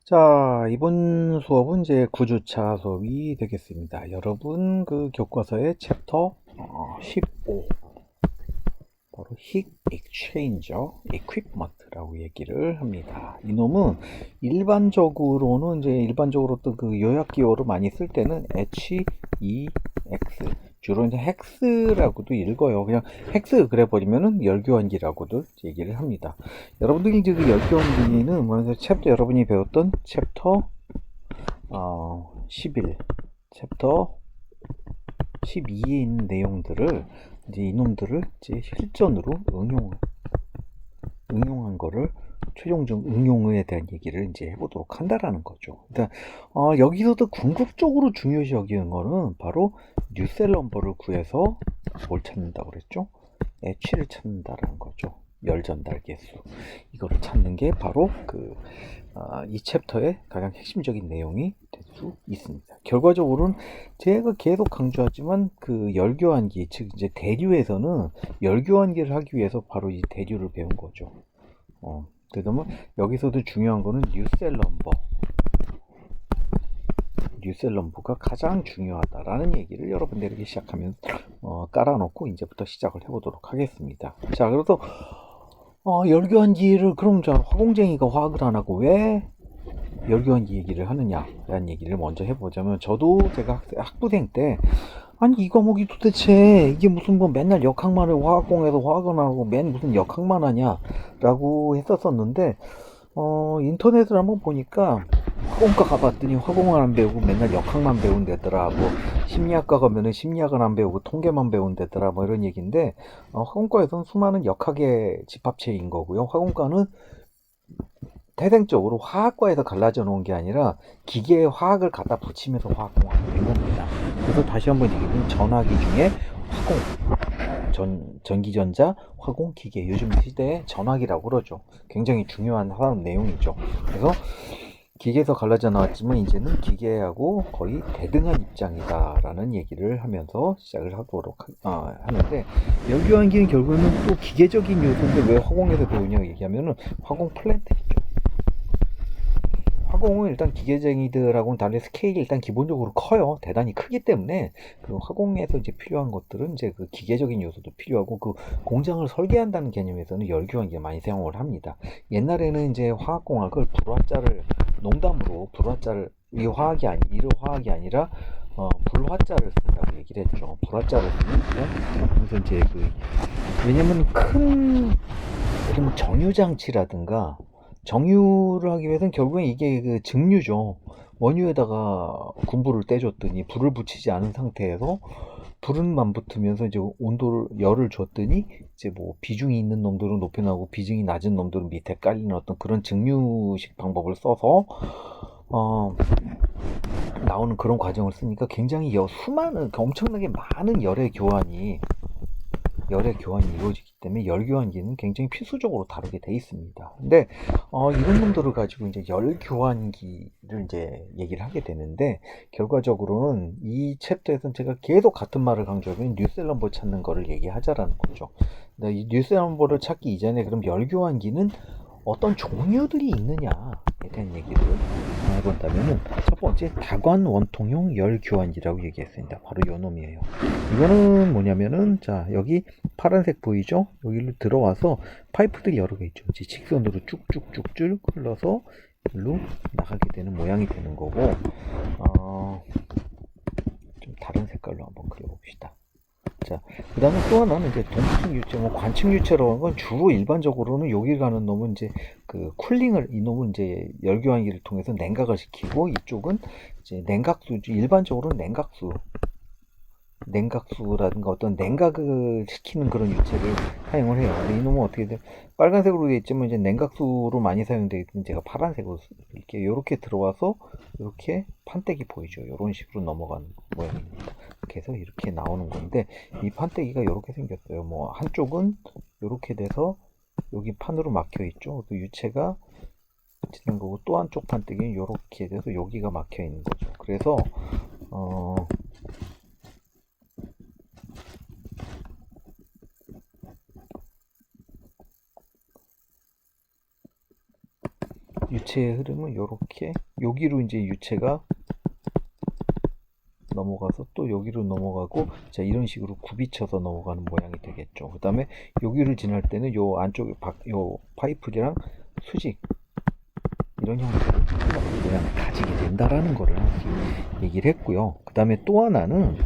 자, 이번 수업은 이제 9주차 수업이 되겠습니다. 여러분 그 교과서의 챕터 15 바로 Heat Exchanger Equipment라고 얘기를 합니다. 이놈은 일반적으로는 이제 일반적으로 또 그 요약 기호로 많이 쓸 때는 HEX 주로 이제 헥스라고도 읽어요. 그냥 헥스 그래 버리면은 열교환기라고도 얘기를 합니다. 여러분들이 이제 그 열교환기는 먼저 챕터 여러분이 배웠던 챕터 11, 챕터 12에 있는 내용들을 이제 이놈들을 이제 실전으로 응용한 거를 최종적 응용에 대한 얘기를 이제 해보도록 한다라는 거죠. 일단 여기서도 궁극적으로 중요시 여기는 거는 바로 뉴셀 넘버를 구해서 뭘 찾는다고 그랬죠? H를 찾는다라는 거죠. 열 전달 개수. 이거를 찾는 게 바로 이 챕터의 가장 핵심적인 내용이 될 수 있습니다. 결과적으로는 제가 계속 강조하지만 그 열교환기, 즉 이제 대류에서는 열교환기를 하기 위해서 바로 이 대류를 배운 거죠. 그러면 여기서도 중요한 거는 뉴셀 넘버가 가장 중요하다라는 얘기를 여러분들에게 시작하면 깔아놓고 이제부터 시작을 해보도록 하겠습니다. 자, 그래서 열교환기를 그럼 자 화공쟁이가 화학을 안 하고 왜 열교환기 얘기를 하느냐라는 얘기를 먼저 해보자면, 저도 제가 학부생 때 아니 이 과목이 도대체 이게 무슨 뭐 맨날 역학만 해, 화학공에서 화학을 안 하고 맨 무슨 역학만 하냐 라고 했었었는데 인터넷을 한번 보니까 화공과 가봤더니 화공을 안 배우고 맨날 역학만 배운대더라. 뭐 심리학과 가면은 심리학은 안 배우고 통계만 배운대더라. 뭐 이런 얘기인데, 화공과에서는 수많은 역학의 집합체인 거고요. 화공과는 태생적으로 화학과에서 갈라져 놓은 게 아니라 기계에 화학을 갖다 붙이면서 화학공학이 된 겁니다. 그래서 다시 한번 얘기하면 전화기 중에 전기전자, 화공, 기계, 요즘 시대의 전화기라고 그러죠. 굉장히 중요한 하나의 내용이죠. 그래서 기계에서 갈라져 나왔지만 이제는 기계하고 거의 대등한 입장이다라는 얘기를 하면서 시작을 하도록 하는데, 열교환기는 결국은 또 기계적인 요소인데 왜 화공에서 배우냐 얘기하면은 화공 플랜트죠. 화공은 일단 기계쟁이들하고는 다른 스케일이 일단 기본적으로 커요. 대단히 크기 때문에 그 화공에서 이제 필요한 것들은 이제 그 기계적인 요소도 필요하고, 그 공장을 설계한다는 개념에서는 열교환기가 많이 사용을 합니다. 옛날에는 이제 화학공학을 불화자를 농담으로 불화자를 이를 화학이 아니라 불화자를 쓴다고 얘기를 했죠. 불화자를 쓰는 그래서 이제 왜냐면 큰 정유장치라든가 정유를 하기 위해서는 결국엔 이게 그 증류죠. 원유에다가 군부를 떼줬더니 불을 붙이지 않은 상태에서 불은만 붙으면서 이제 열을 줬더니 이제 뭐 비중이 있는 놈들은 높이 나오고 비중이 낮은 놈들은 밑에 깔리는 어떤 그런 증류식 방법을 써서 나오는 그런 과정을 쓰니까 굉장히 수많은 엄청나게 많은 열의 교환이 이루어지기 때문에 열교환기는 굉장히 필수적으로 다루게 돼 있습니다. 근데 이런 놈들을 가지고 이제 열교환기를 이제 얘기를 하게 되는데, 결과적으로는 이 챕터에서는 제가 계속 같은 말을 강조하면 뉴셀 넘버 찾는 거를 얘기하자라는 거죠. 근데 이 뉴셀 넘버를 찾기 이전에 그럼 열교환기는 어떤 종류들이 있느냐에 대한 얘기를 해본다면은, 첫 번째 다관 원통형 열교환기라고 얘기했습니다. 바로 요 놈이에요. 이거는 뭐냐면은, 자 여기 파란색 보이죠? 여기로 들어와서 파이프들이 여러 개 있죠. 이제 직선으로 쭉쭉쭉쭉 흘러서 일로 나가게 되는 모양이 되는 거고, 좀 다른 색깔로 한번 그려봅시다. 자, 그 다음에 또 하나는 이제 동층 유체, 뭐 관측 유체라고 하는 건 주로 일반적으로는 여기 가는 놈은 이제 그 쿨링을, 이 놈은 이제 열교환기를 통해서 냉각을 시키고, 이쪽은 이제 냉각수, 일반적으로는 냉각수라든가 어떤 냉각을 시키는 그런 유체를 사용을 해요. 근데 이놈은 어떻게 돼? 빨간색으로 되어 있지만 이제 냉각수로 많이 사용되어 있는, 제가 파란색으로 이렇게 들어와서 이렇게 판때기 보이죠? 이런 식으로 넘어가는 모양입니다. 이렇게 해서 이렇게 나오는 건데, 이 판때기가 이렇게 생겼어요. 뭐 한쪽은 이렇게 돼서 여기 판으로 막혀 있죠. 그 유체가 지는 거고, 또 한쪽 판때기는 이렇게 돼서 여기가 막혀 있는 거죠. 그래서 유체의 흐름은 이렇게 여기로 이제 유체가 넘어가서 또 여기로 넘어가고, 자, 이런 식으로 굽이쳐서 넘어가는 모양이 되겠죠. 그 다음에 여기를 지날 때는 요 안쪽에 요 파이프랑 수직 이런 형태의 모양을 가지게 된다라는 거를 얘기를 했고요. 그 다음에 또 하나는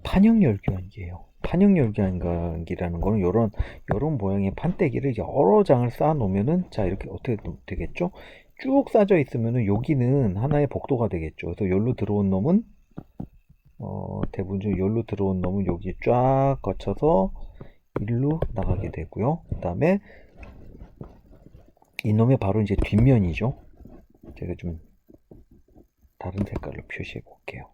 판형열교환기예요. 판형열교환기라는 거는 요런 모양의 판때기를 여러 장을 쌓아 놓으면은, 자, 이렇게 어떻게 되겠죠? 쭉 쌓여 있으면은 여기는 하나의 복도가 되겠죠. 그래서 여기로 들어온 놈은 대부분 여기로 들어온 놈은 여기 쫙 거쳐서 일로 나가게 되고요. 그 다음에 이놈의 바로 이제 뒷면이죠. 제가 좀 다른 색깔로 표시해 볼게요.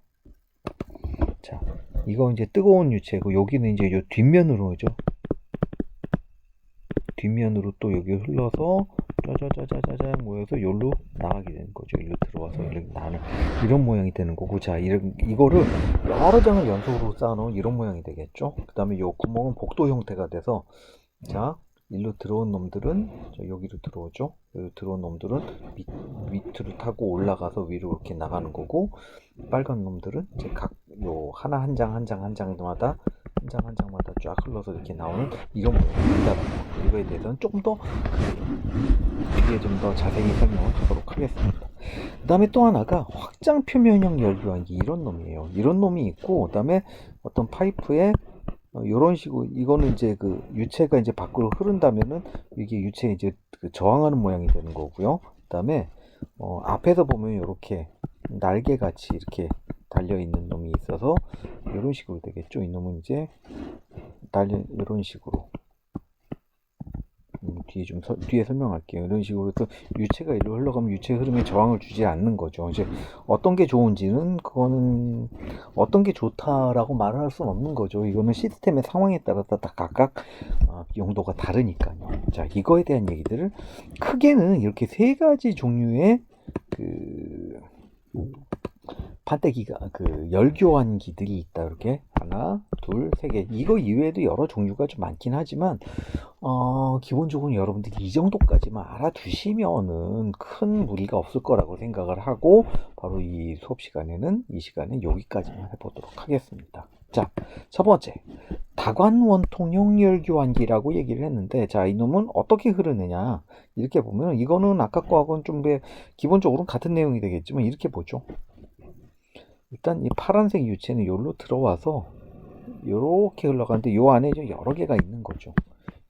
자, 이거 이제 뜨거운 유체고, 여기는 이제 요 뒷면으로 오죠. 뒷면으로 또 여기 흘러서 짜자자자자자 모여서 여기로 나가게 되는 거죠. 여기로 들어와서 이렇게 나는 이런 모양이 되는 거고, 자, 이거를 여러 장을 연속으로 쌓아놓은 이런 모양이 되겠죠. 그 다음에 요 구멍은 복도 형태가 돼서, 자, 일로 들어온 놈들은 여기로 들어오죠. 여기 들어온 놈들은 밑으로 타고 올라가서 위로 이렇게 나가는 거고, 빨간 놈들은 이제 각 요 하나 한 장마다 쫙 흘러서 이렇게 나오는 이런 모양입니다. 이거에 대해서는 조금 더 뒤에 좀 더 자세히 설명을 하도록 하겠습니다. 그 다음에 또 하나가 확장 표면형 열교환기, 이런 놈이에요. 이런 놈이 있고, 그 다음에 어떤 파이프에 이런 식으로, 이거는 이제 그 유체가 이제 밖으로 흐른다면은 이게 유체에 이제 그 저항하는 모양이 되는 거고요. 그 다음에 앞에서 보면 이렇게 날개 같이 이렇게 달려 있는 놈이 있어서 이런 식으로 되겠죠. 이 놈은 이제 이런 식으로, 뒤에 설명할게요. 이런 식으로 해서 유체가 이리로 흘러가면 유체 흐름에 저항을 주지 않는 거죠. 이제 어떤 게 좋은지는, 그거는 어떤 게 좋다라고 말을 할 수는 없는 거죠. 이거는 시스템의 상황에 따라서 다 각각 용도가 다르니까요. 자, 이거에 대한 얘기들을 크게는 이렇게 세 가지 종류의 그 판때기가, 그 열교환기들이 있다. 이렇게 하나, 둘, 세 개. 이거 이외에도 여러 종류가 좀 많긴 하지만 기본적으로 여러분들이 이 정도까지만 알아두시면은 큰 무리가 없을 거라고 생각을 하고, 바로 이 수업 시간에는, 이 시간에 여기까지만 해보도록 하겠습니다. 자, 첫 번째, 다관 원통형 열교환기라고 얘기를 했는데, 자, 이놈은 어떻게 흐르느냐, 이렇게 보면, 이거는 아까 거하고는 좀 기본적으로는 같은 내용이 되겠지만, 이렇게 보죠. 일단 이 파란색 유체는 여기로 들어와서 이렇게 흘러가는데, 요 안에 좀 여러 개가 있는 거죠.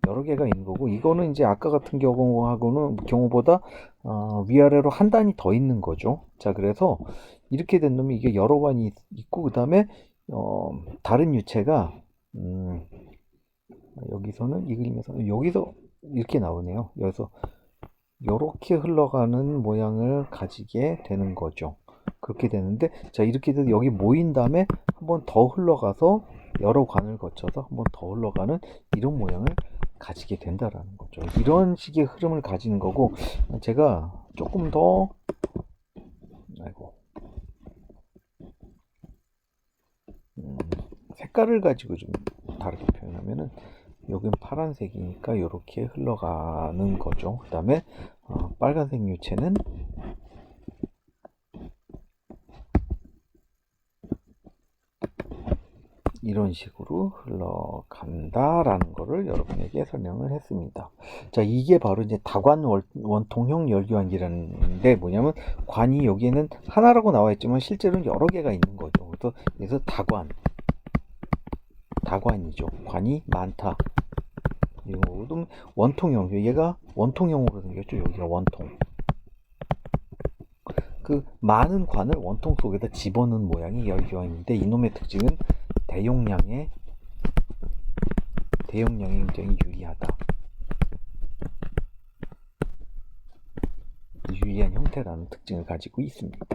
여러 개가 있는 거고, 이거는 이제 아까 같은 경우보다 위아래로 한 단이 더 있는 거죠. 자, 그래서 이렇게 된 놈이 이게 여러 관이 있고, 그 다음에 다른 유체가 여기서는 이 그림에서 여기서 이렇게 나오네요. 여기서 이렇게 흘러가는 모양을 가지게 되는 거죠. 그렇게 되는데, 자, 이렇게 돼서 여기 모인 다음에 한번 더 흘러가서 여러 관을 거쳐서 한번 더 흘러가는 이런 모양을 가지게 된다라는 거죠. 이런 식의 흐름을 가지는 거고, 제가 조금 더 색깔을 가지고 좀 다르게 표현하면은, 여긴 파란색이니까 이렇게 흘러가는 거죠. 그 다음에 빨간색 유체는 이런 식으로 흘러간다라는 거를 여러분에게 설명을 했습니다. 자, 이게 바로 이제 다관 원통형 열교환기라는 데 뭐냐면, 관이 여기에는 하나라고 나와 있지만 실제로는 여러 개가 있는 거죠. 그래서 다관이죠. 관이 많다. 이거도 원통형, 얘가 원통형으로 생겼죠. 여기가 원통. 그 많은 관을 원통 속에다 집어넣은 모양이 열교환인데, 이놈의 특징은 대용량에 굉장히 유리한 형태라는 특징을 가지고 있습니다.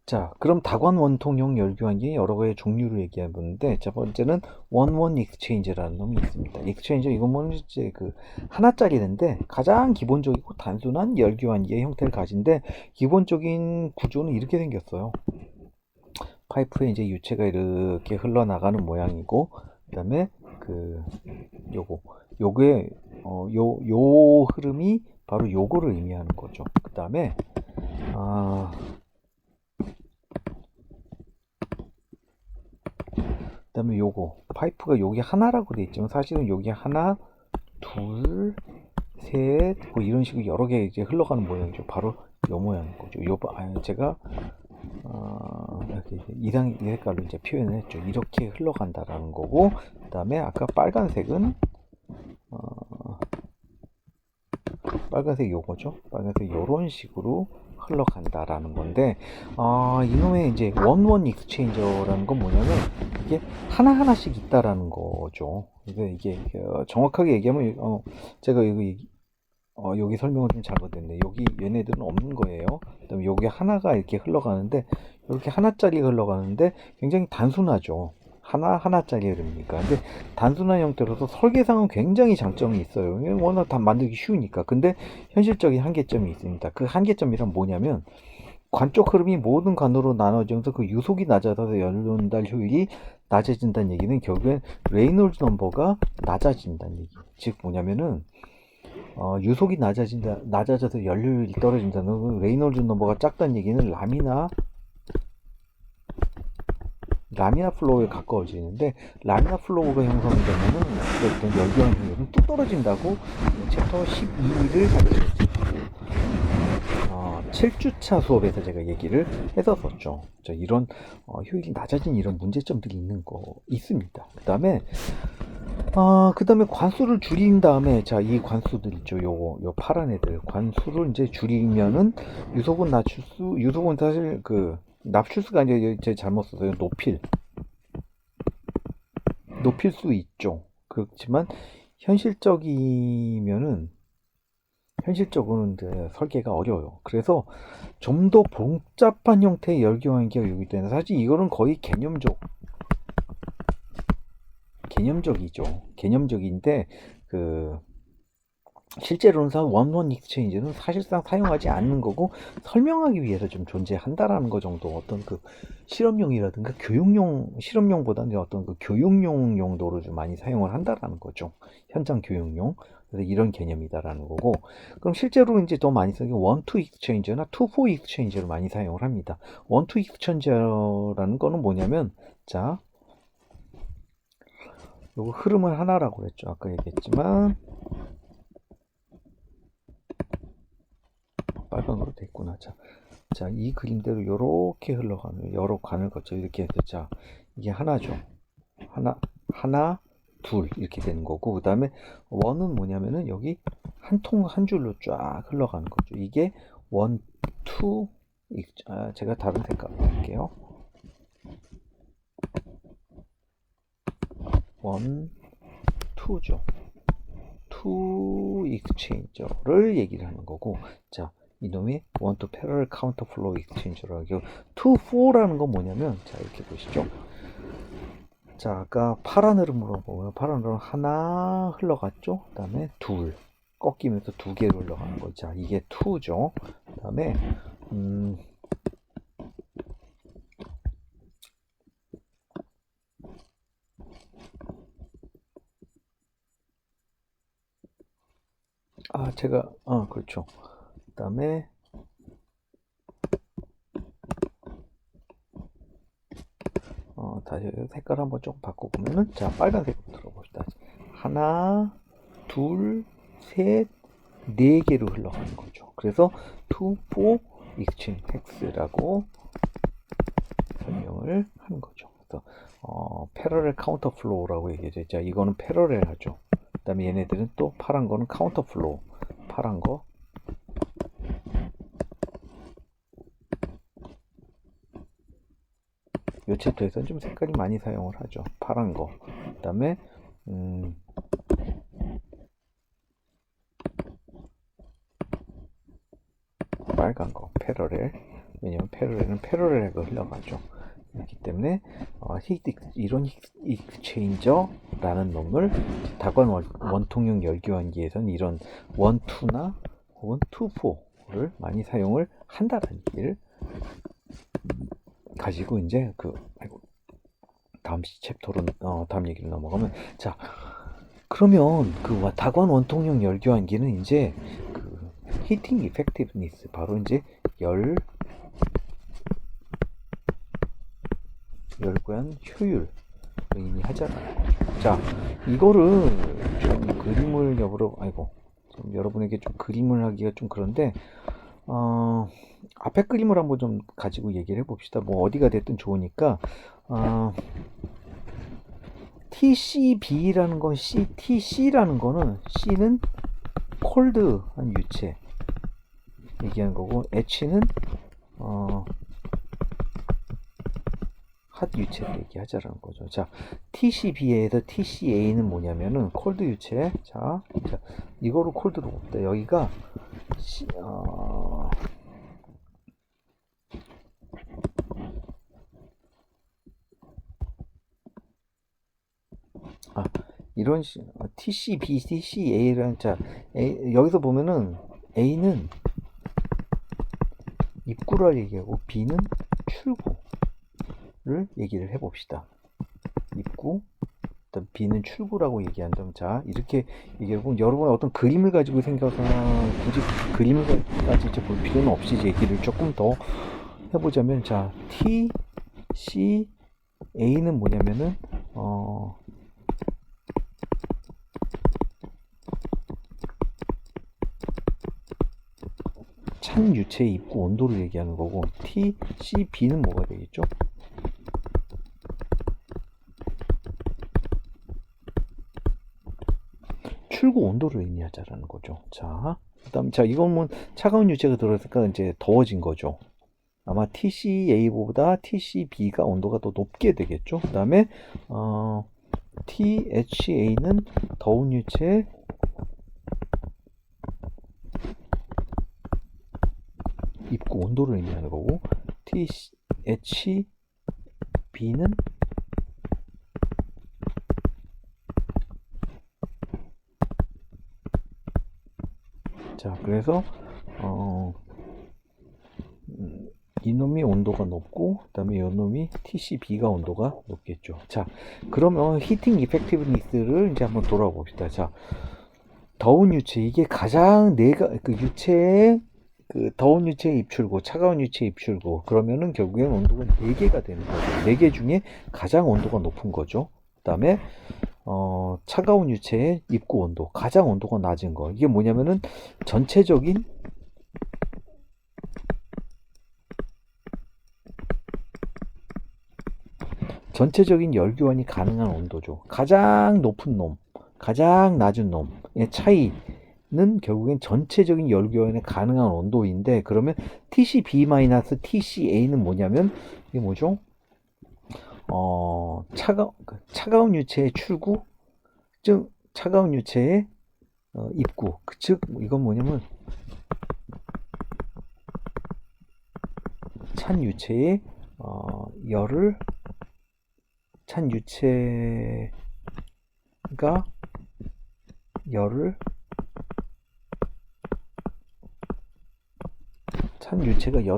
자, 그럼 다관 원통형 열교환기의 여러 가지 종류를 얘기해 보는데, 첫 번째는 원원 익스체인지라는 놈이 있습니다. 익스체인지, 이건 이제 그 하나짜리인데 가장 기본적이고 단순한 열교환기의 형태를 가진데, 기본적인 구조는 이렇게 생겼어요. 파이프에 이제 유체가 이렇게 흘러나가는 모양이고, 그 다음에 요게 요 흐름이 바로 요거를 의미하는 거죠. 그 다음에 그다음에 요거 파이프가 여기 하나라고 돼 있지만 사실은 여기 하나, 둘, 셋, 뭐 이런 식으로 여러 개 이제 흘러가는 모양이죠. 바로 요 모양인 거죠. 제가 이렇게 이 색깔로 이제 표현을 했죠. 이렇게 흘러간다라는 거고, 그다음에 아까 빨간색은 빨간색 요거죠. 빨간색 요런 식으로 흘러간다라는 건데, 이놈의 이제 원원 익스체인저라는 건 뭐냐면 이게 하나하나씩 있다라는 거죠. 이게 정확하게 얘기하면 제가 여기 설명을 좀 잘못했네. 여기 얘네들은 없는 거예요. 그다음에 여기 하나가 이렇게 흘러가는데, 이렇게 하나짜리 흘러가는데 굉장히 단순하죠. 하나짜리 흐름이니까. 근데 단순한 형태로서 설계상은 굉장히 장점이 있어요. 워낙 다 만들기 쉬우니까. 근데 현실적인 한계점이 있습니다. 그 한계점이란 뭐냐면, 관 쪽 흐름이 모든 관으로 나눠지면서 그 유속이 낮아져서 연달 효율이 낮아진다는 얘기는 결국엔 레이놀즈 넘버가 낮아진다는 얘기. 즉 뭐냐면은 유속이 낮아져서 연료율이 떨어진다는, 레이놀즈 넘버가 작다는 얘기는 라미나 플로우에 가까워지는데, 라미나 플로우가 형성되면은 어떤 열교환 효율은 뚝 떨어진다고 챕터 12를 가르쳤죠. 7주차 수업에서 제가 얘기를 했었었죠. 이런 효율이 낮아진 이런 문제점들이 있습니다. 그 다음에 관수를 줄인 다음에, 자, 이 관수들 있죠. 요 파란 애들. 관수를 이제 줄이면은 유속은 유속은 사실 납출수가 아니라 제가 잘못 썼어요. 높일 수 있죠. 그렇지만 현실적으로는 설계가 어려워요. 그래서 좀 더 복잡한 형태의 열교환기가 요구되는, 사실 이거는 거의 개념적이죠. 개념적인데 실제로는 원원 익스체인지는 사실상 사용하지 않는 거고, 설명하기 위해서 좀 존재한다라는 거 정도. 어떤 실험용이라든가 실험용보다는 어떤 교육용 용도로 좀 많이 사용을 한다라는 거죠. 현장 교육용. 그래서 이런 개념이다라는 거고, 그럼 실제로 이제 더 많이 쓰는 게 원투 익스체인저나 투포 익스체인저를 많이 사용을 합니다. 원투 익스체인저라는 거는 뭐냐면, 자, 요거 흐름을 하나라고 했죠. 아까 얘기했지만 빨간으로 됐구나. 자, 이 그림대로 요렇게 흘러가는 여러 관을 거쳐 이렇게 해서, 자, 이게 하나죠. 하나, 둘 이렇게 되는 거고, 그 다음에 원은 뭐냐면은 여기 한 줄로 쫙 흘러가는 거죠. 이게 원, 투, 제가 다른 색깔로 할게요. 원, 투죠. 투 익스체인저를 얘기를 하는 거고, 자, 이놈이 원투 패러럴 카운터 플로우 익스체인저라고 하고, 투, 포라는 건 뭐냐면, 자, 이렇게 보시죠. 자, 아까 파란 흐름으로 보면 파란 흐름 하나 흘러갔죠. 그 다음에 둘 꺾이면서 두 개로 흘러가는 거. 자, 이게 투죠. 그 다음에 그렇죠. 그 다음에 다시 색깔 한번 조금 바꿔보면은, 자, 빨간색으로 들어봅시다. 하나, 둘, 셋, 네 개로 흘러가는 거죠. 그래서 2, 4, 익스체인지 X라고 설명을 하는 거죠. 그래서 패러렐 카운터 플로우라고 얘기하죠. 자, 이거는 패러렐 하죠. 그 다음에 얘네들은 또 파란 거는 카운터 플로우. 파란 거. 요 챕터에서는 좀 색깔이 많이 사용을 하죠. 파란 거. 그 다음에 빨간 거, 패러렐. 왜냐면 패러렐은 패러렐하고 흘러가죠. 그렇기 때문에 이런 익스체인저라는 놈을 다관 원통형 열교환기에서는 이런 원투나 혹은 투포를 많이 사용을 한다는 얘기를 가지고 이제 아이고, 다음 챕터로 다음 얘기로 넘어가면, 자, 그러면 그 다관 원통형 열교환기는 이제 그 히팅 이펙티브니스, 바로 이제 열교환 효율 의미하잖아요. 자, 이거를 좀 그림을 좀 여러분에게 좀 그림을 하기가 좀 그런데, 앞에 그림을 한번 좀 가지고 얘기를 해봅시다. 뭐 어디가 됐든 좋으니까. TCB라는 건 TC라는 거는 C는 콜드한 유체 얘기하는 거고, H는 핫 유체를 얘기하자라는 거죠. 자, TCB에서 TCA는 뭐냐면은 콜드 유체. 자, 이거를 콜드로 봅다. 여기가 이런 TCB, TCA라는, 자, 여기서 보면은 A는 입구를 얘기하고 B는 출구를 얘기를 해봅시다. 입구, 일단 B는 출구라고 얘기한다면, 자, 이렇게 얘기하고, 여러분 어떤 그림을 가지고 생각하거나 굳이 그림을 가지고 볼 필요는 없이 얘기를 조금 더 해보자면, 자, TCA는 뭐냐면은 찬 유체의 입구 온도를 얘기하는 거고, TCB는 뭐가 되겠죠? 출구 온도를 의미하자라는 거죠. 자, 그다음, 자, 이건 뭐 차가운 유체가 들어있으니까 이제 더워진 거죠. 아마 TCA보다 TCB가 온도가 더 높게 되겠죠. 그 다음에 THA는 더운 유체 입구 온도를 의미하는 거고, THB는 자, 그래서 이놈이 온도가 높고, 그 다음에 이놈이 TCB가 온도가 높겠죠. 자, 그러면 히팅 이펙티브니스를 이제 한번 돌아봅시다. 자, 더운 유체, 이게 가장 그 유체의 그 더운 유체의 입출구, 차가운 유체의 입출구, 그러면은 결국엔 온도가 4개가 되는 거죠. 4개 중에 가장 온도가 높은 거죠. 그 다음에 차가운 유체의 입구 온도, 가장 온도가 낮은 거. 이게 뭐냐면은 전체적인 열교환이 가능한 온도죠. 가장 높은 놈, 가장 낮은 놈의 차이는 결국엔 전체적인 열교환이 가능한 온도인데, 그러면 TCB-TCA는 뭐냐면, 이게 뭐죠? 차가운 유체의 출구, 즉 차가운 유체의 입구, 즉 이건 뭐냐면 찬 유체의 찬 유체가 열을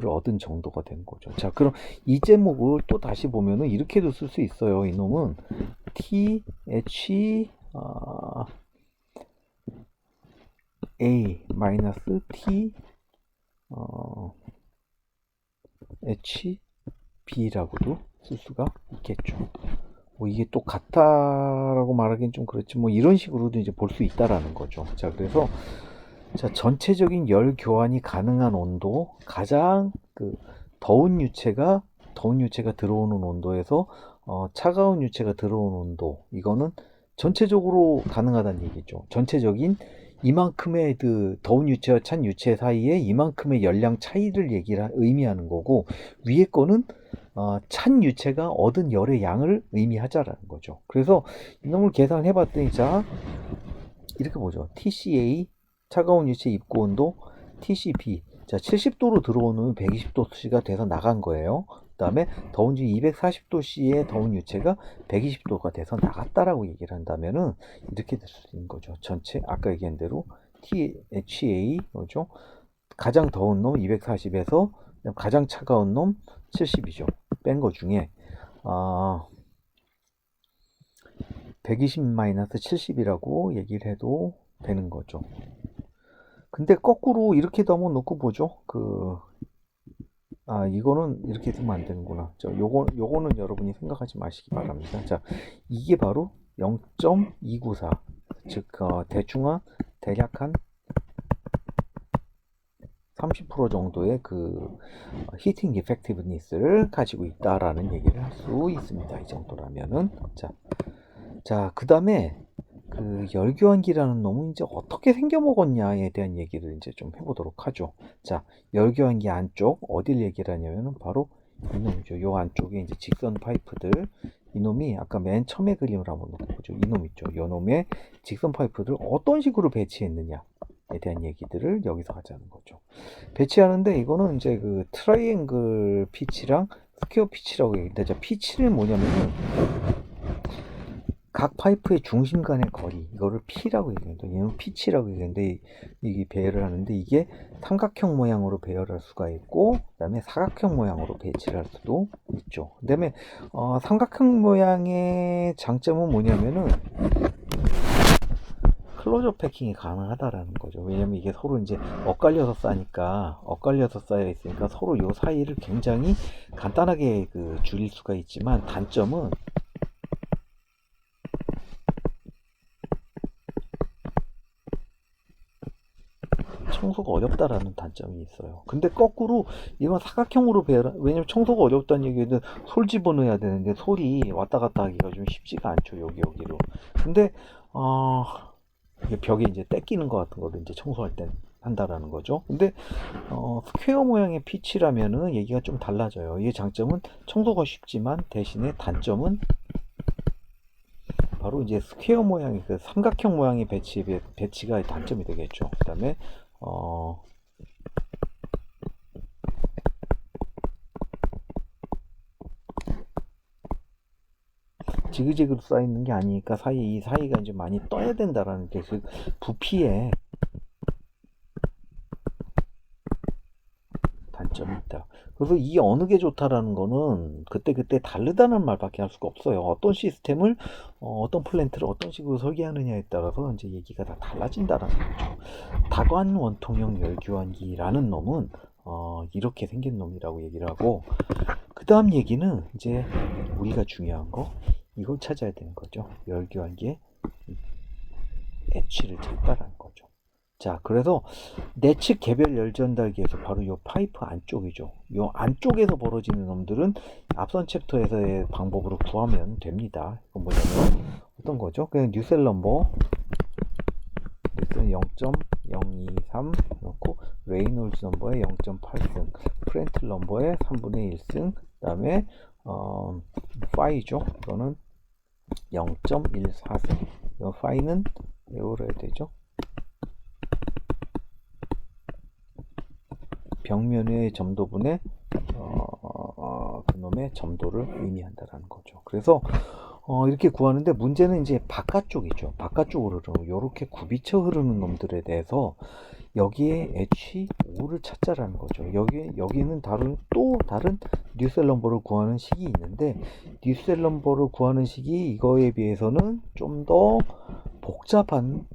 얻은 정도가 되는 거죠. 자, 그럼 이 제목을 또 다시 보면은 이렇게도 쓸 수 있어요. 이놈은 THA 마이너스 T HB라고도 쓸 수가 있겠죠. 뭐 이게 또 같다라고 말하기는 좀 그렇지, 뭐 이런 식으로도 이제 볼 수 있다라는 거죠. 자, 그래서 자, 전체적인 열 교환이 가능한 온도, 가장 그 더운 유체가 들어오는 온도에서 차가운 유체가 들어오는 온도, 이거는 전체적으로 가능하다는 얘기죠. 전체적인 이만큼의 그 더운 유체와 찬 유체 사이에 이만큼의 열량 차이를 의미하는 거고, 위에 거는 찬 유체가 얻은 열의 양을 의미하자라는 거죠. 그래서 이놈을 계산해 봤더니, 자, 이렇게 보죠. TCA 차가운 유체 입구 온도, TCB, 자, 70도로 들어오는 120도씨가 돼서 나간 거예요. 그 다음에 더운 유 240도씨의 더운 유체가 120도가 돼서 나갔다라고 얘기를 한다면은 이렇게 될 수 있는 거죠. 전체 아까 얘기한 대로 THA, 뭐죠? 가장 더운 놈 240에서 가장 차가운 놈 70이죠. 뺀 거 중에 120-70이라고 얘기를 해도 되는 거죠. 근데 거꾸로 이렇게도 한번 놓고 보죠. 이거는 이렇게 쓰면 안 되는구나. 요거는 여러분이 생각하지 마시기 바랍니다. 자, 이게 바로 0.294. 즉, 대략 한 30% 정도의 히팅 이펙티브니스를 가지고 있다라는 얘기를 할 수 있습니다. 이 정도라면은. 자, 그 다음에 열교환기라는 놈은 이제 어떻게 생겨먹었냐에 대한 얘기를 이제 좀 해보도록 하죠. 자, 열교환기 안쪽 어딜 얘기를 하냐면은 바로 이놈이죠. 요 안쪽에 이제 직선 파이프들, 이놈이 아까 맨 처음에 그림을 한번 놓고 보죠. 이놈 있죠. 요 놈의 직선 파이프들 어떤 식으로 배치했느냐에 대한 얘기들을 여기서 하자는 거죠. 배치하는데 이거는 이제 트라이앵글 피치랑 스퀘어 피치라고 얘기합니다. 자, 피치는 뭐냐면은 각 파이프의 중심 간의 거리, 이거를 P라고 얘기합니다. 얘는 피치라고 얘기하는데, 이게 배열을 하는데, 이게 삼각형 모양으로 배열할 수가 있고, 그 다음에 사각형 모양으로 배치를 할 수도 있죠. 그 다음에, 삼각형 모양의 장점은 뭐냐면은, 클로저 패킹이 가능하다라는 거죠. 왜냐면 이게 서로 이제 엇갈려서 쌓여 있으니까 서로 요 사이를 굉장히 간단하게 줄일 수가 있지만, 단점은 청소가 어렵다라는 단점이 있어요. 근데 거꾸로 이건 사각형으로 왜냐면 청소가 어렵다는 얘기는 솔 집어넣어야 되는데 솔이 왔다 갔다 하기가 좀 쉽지가 않죠. 여기로. 근데 이게 벽에 이제 떼끼는 것 같은 거를 이제 청소할 때 한다라는 거죠. 근데 스퀘어 모양의 피치라면은 얘기가 좀 달라져요. 이게 장점은 청소가 쉽지만 대신에 단점은 바로 이제 스퀘어 모양의 삼각형 모양의 배치가 단점이 되겠죠. 그 다음에 지그재그로 쌓여있는 게 아니니까 이 사이가 이제 많이 떠야 된다라는 게 부피의 단점이 있다. 그래서 이 어느 게 좋다라는 거는 그때 다르다는 말밖에 할 수가 없어요. 어떤 시스템을 어떤 플랜트를 어떤 식으로 설계하느냐에 따라서 이제 얘기가 다 달라진다라는 거죠. 다관 원통형 열교환기라는 놈은 이렇게 생긴 놈이라고 얘기를 하고, 그 다음 얘기는 이제 우리가 중요한 거 이걸 찾아야 되는 거죠. 열교환기의 H를 찾다라는 거죠. 자, 그래서 내측 개별 열전달기에서 바로 이 파이프 안쪽이죠. 이 안쪽에서 벌어지는 놈들은 앞선 챕터에서의 방법으로 구하면 됩니다. 이건 뭐냐면 어떤 거죠? 그냥 뉴셀 넘버 0.023 넣고 레이놀즈 넘버의 0.8승, 프렌틀 넘버의 3분의 1승, 그 다음에 파이죠. 이거는 0.14승. 이 파이는 외워야 되죠. 벽면의 점도분의 그놈의 점도를 의미한다라는 거죠. 그래서 이렇게 구하는데 문제는 이제 바깥쪽이죠. 바깥쪽으로 흐르는 이렇게 굽이쳐 흐르는 놈들에 대해서 여기에 H5를 찾자라는 거죠. 여기는 또 다른 뉴셀 넘버를 구하는 식이 있는데, 뉴셀 넘버를 구하는 식이 이거에 비해서는 좀 더 복잡한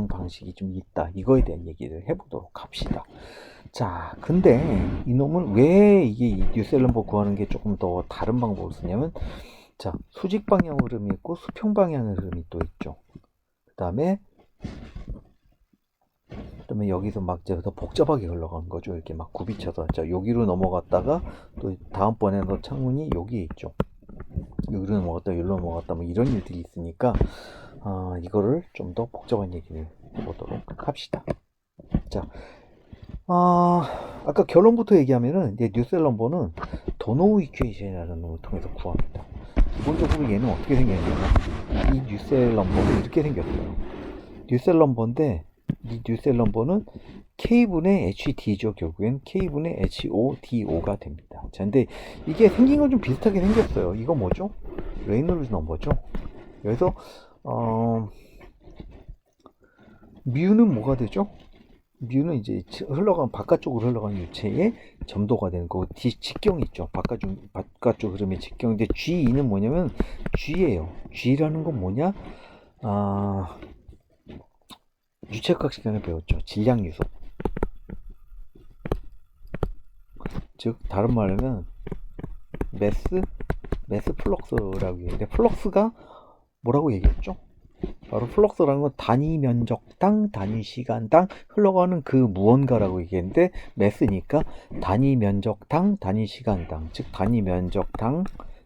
방식이 좀 있다. 이거에 대한 얘기를 해보도록 합시다. 자, 근데 이놈은 왜 이게 뉴셀 넘버 구하는 게 조금 더 다른 방법을 쓰냐면, 자, 수직 방향 흐름이 있고 수평 방향 흐름이 또 있죠. 그 다음에 여기서 막 더 복잡하게 흘러가는 거죠. 이렇게 막 굽이쳐서. 자, 여기로 넘어갔다가 또 다음번에는 창문이 여기에 있죠. 여기로 넘어갔다, 여기로 넘어갔다, 뭐 이런 일들이 있으니까 이거를 좀 더 복잡한 얘기를 해보도록 합시다. 자, 아까 결론부터 얘기하면은 이제 뉴셀 넘버는 도노우 이퀘이션이라는 놈을 통해서 구합니다. 기본적으로 얘는 어떻게 생겼냐면 이 뉴셀 넘버는 이렇게 생겼어요. 뉴셀 넘버인데 이 뉴셀 넘버는 K분의 HD죠. 결국엔 K분의 HODO가 됩니다. 자, 근데 이게 생긴 건 좀 비슷하게 생겼어요. 이거 뭐죠? 레이놀즈 넘버죠. 그래서 뮤는 뭐가 되죠? 뮤는 이제 흘러간 바깥쪽으로 흘러가는 유체의 점도가 되는 거고, 직경이 있죠. 바깥쪽 흐름의 직경인데 G2는 뭐냐면 G예요. G라는 건 뭐냐? 아, 유체각 시간에 배웠죠. 질량 유속. 즉 다른 말로는 매스 플럭스라고 얘기했는데, 플럭스가 뭐라고 얘기했죠? 바로 플럭스라는 건 단위 면적당, 단위 시간당 흘러가는 그 무언가라고 얘기했는데, 매스니까 단위 면적당, 단위 시간당, 즉 단위 면적당,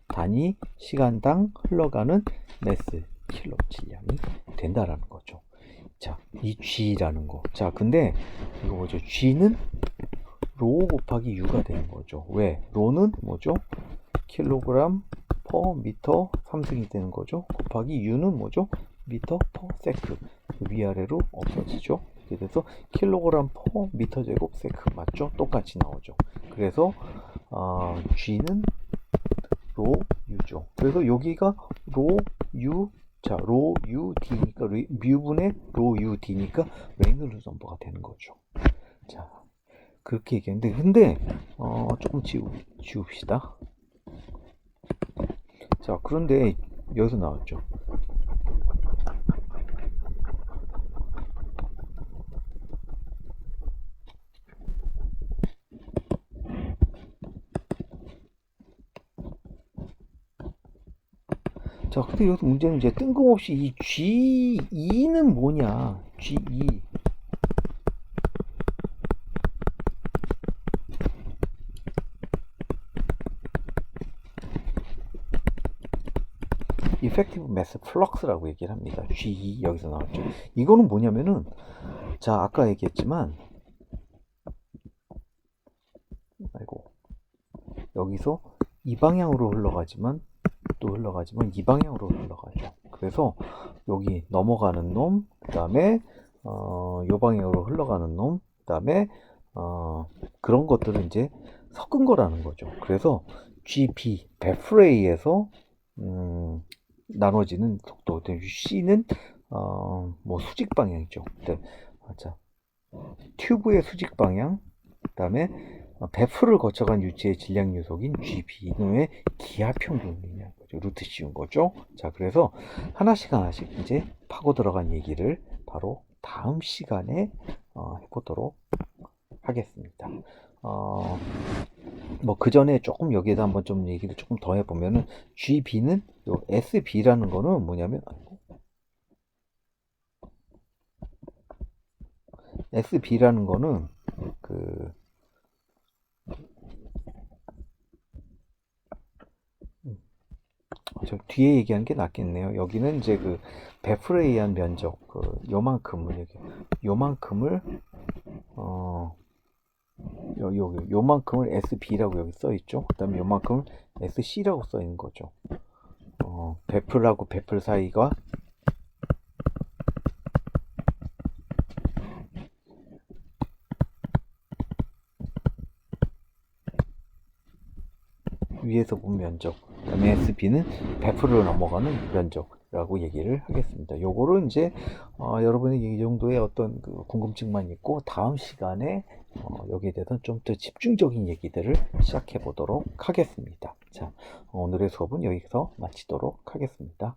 단위 시간당 흘러가는 매스 킬로 질량이 된다라는 거죠. 자, 이 G라는 거. 자, 근데 이거 뭐죠? G는 로 곱하기 U가 되는 거죠. 왜? 로는 뭐죠? 킬로그램 퍼 미터 3승이 되는 거죠. 곱하기 U는 뭐죠? 미터 퍼 세크. 위아래로 없어지죠. 그래서 킬로그램 퍼 미터 제곱 세크 맞죠? 똑같이 나오죠. 그래서 G는 로 U죠. 그래서 여기가 로 U, 자, 로 U D니까 뮤분의 로 U D니까 레이놀드 넘버가 되는 거죠. 자, 그렇게 얘기했는데, 근데 조금 지웁시다. 자, 그런데 여기서 나왔죠. 자, 근데 여기서 문제는 이제 뜬금없이 이 G2는 뭐냐? G2. Effective Mass Flux라고 얘기를 합니다. G2 여기서 나왔죠. 이거는 뭐냐면은, 자, 아까 얘기했지만, 아이고, 여기서 이 방향으로 흘러가지만 이 방향으로 흘러가죠. 그래서 여기 넘어가는 놈, 그 다음에 요 방향으로 흘러가는 놈, 그 다음에 그런 것들은 이제 섞은 거라는 거죠. 그래서 GP 베프레이에서 나눠지는 속도, C는 뭐 수직 방향이죠. 자, 튜브의 수직 방향, 그 다음에 베프를 거쳐간 유체의 질량 요속인 GP, 이놈의 기하 평균이냐는 거죠. 루트 씌운 거죠. 자, 그래서 하나씩 이제 파고 들어간 얘기를 바로 다음 시간에 해보도록 하겠습니다. 뭐 그 전에 조금 여기에다 한번 좀 얘기를 조금 더 해보면은, GB는 요 SB라는 거는 뭐냐면, SB라는 거는 저 뒤에 얘기하는 게 낫겠네요. 여기는 이제 베프에 의한 면적, 요만큼을 요만큼을 SB라고 여기 써 있죠. 그 다음에 요만큼을 SC라고 써 있는 거죠. 베풀하고 베풀 사이가 위에서 본 면적, 그 다음에 SB는 베풀을 넘어가는 면적이라고 얘기를 하겠습니다. 요거를 이제 여러분이 이 정도의 어떤 궁금증만 있고, 다음 시간에 여기에 대해서 좀 더 집중적인 얘기들을 시작해 보도록 하겠습니다. 자, 오늘의 수업은 여기서 마치도록 하겠습니다.